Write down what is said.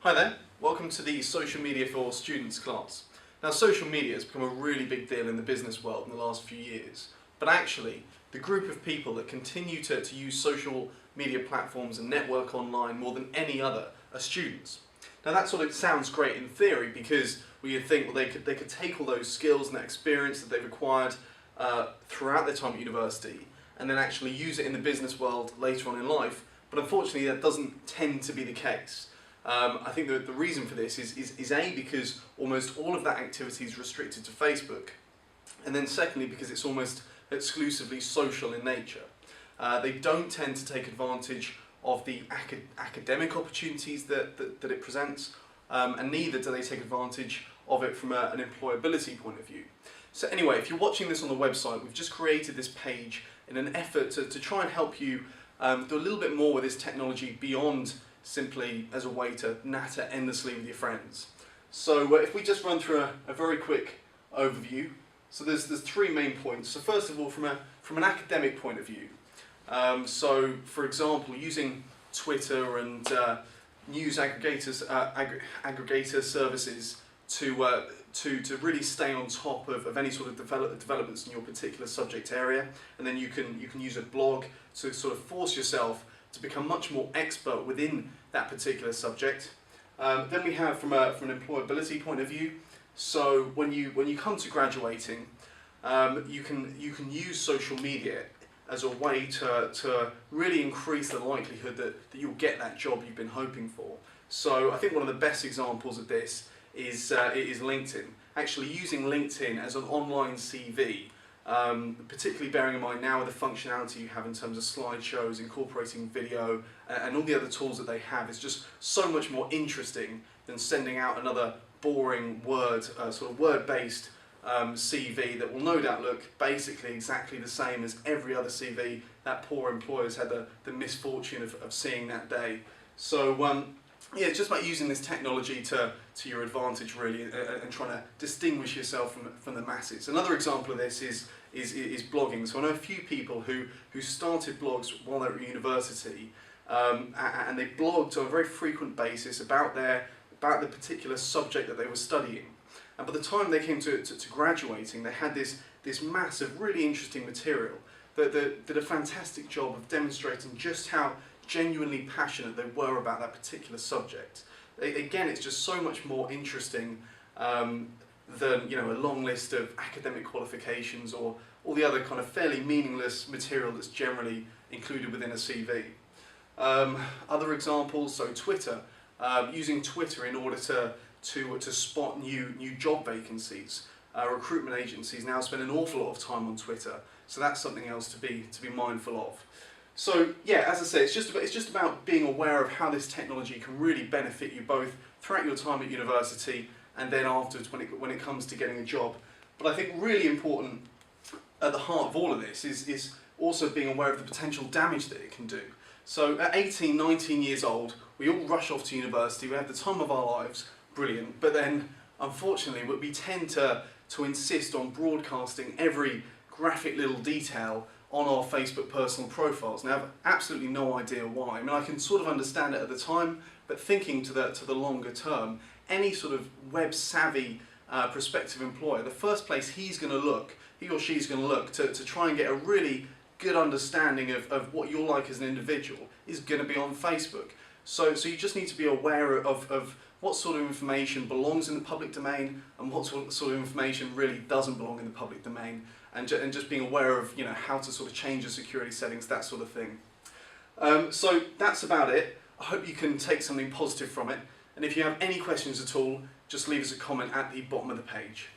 Hi there, welcome to the Social Media for Students class. Now, social media has become a really big deal in the business world in the last few years, but actually the group of people that continue to use social media platforms and network online more than any other are students. Now that sort of sounds great in theory because we think, well, they could take all those skills and that experience that they've acquired throughout their time at university and then actually use it in the business world later on in life, but unfortunately that doesn't tend to be the case. I think that the reason for this is A, because almost all of that activity is restricted to Facebook, and then secondly because it's almost exclusively social in nature. They don't tend to take advantage of the academic opportunities that it presents, and neither do they take advantage of it from an employability point of view. So anyway, if you're watching this on the website, we've just created this page in an effort to try and help you do a little bit more with this technology beyond simply as a way to natter endlessly with your friends. So if we just run through a very quick overview. So there's three main points. So first of all, from an academic point of view, so for example, using Twitter and news aggregator services to really stay on top of any sort of developments in your particular subject area, and then you can use a blog to sort of force yourself to become much more expert within that particular subject. Then we have from an employability point of view. So when you come to graduating, you can use social media as a way to really increase the likelihood that you'll get that job you've been hoping for. So I think one of the best examples of this is LinkedIn. Actually using LinkedIn as an online CV, particularly bearing in mind now with the functionality you have in terms of slideshows, incorporating video, and all the other tools that they have, is just so much more interesting than sending out another boring sort of word-based CV that will no doubt look basically exactly the same as every other CV that poor employers had the misfortune of seeing that day. So yeah, it's just about using this technology to your advantage really, and trying to distinguish yourself from the masses. Another example of this is blogging. So I know a few people who started blogs while they were at university, and they blogged on a very frequent basis about the particular subject that they were studying. And by the time they came to graduating, they had this mass of really interesting material that did a fantastic job of demonstrating just how genuinely passionate they were about that particular subject. Again, it's just so much more interesting than a long list of academic qualifications or all the other kind of fairly meaningless material that's generally included within a CV. Other examples, so Twitter, using Twitter in order to spot new job vacancies. Recruitment agencies now spend an awful lot of time on Twitter, so that's something else to be mindful of. So yeah, as I say, it's just about being aware of how this technology can really benefit you both throughout your time at university and then afterwards when it comes to getting a job. But I think really important at the heart of all of this is also being aware of the potential damage that it can do. So at 18, 19 years old, we all rush off to university, we have the time of our lives, brilliant, but then unfortunately we tend to insist on broadcasting every graphic little detail on our Facebook personal profiles. Now, I have absolutely no idea why. I mean, I can sort of understand it at the time, but thinking to the longer term, any sort of web-savvy prospective employer, the first place he or she's going to look to try and get a really good understanding of what you're like as an individual is going to be on Facebook. So you just need to be aware of what sort of information belongs in the public domain and what sort of information really doesn't belong in the public domain, and just being aware of how to sort of change your security settings, that sort of thing. So that's about it. I hope you can take something positive from it, and if you have any questions at all, just leave us a comment at the bottom of the page.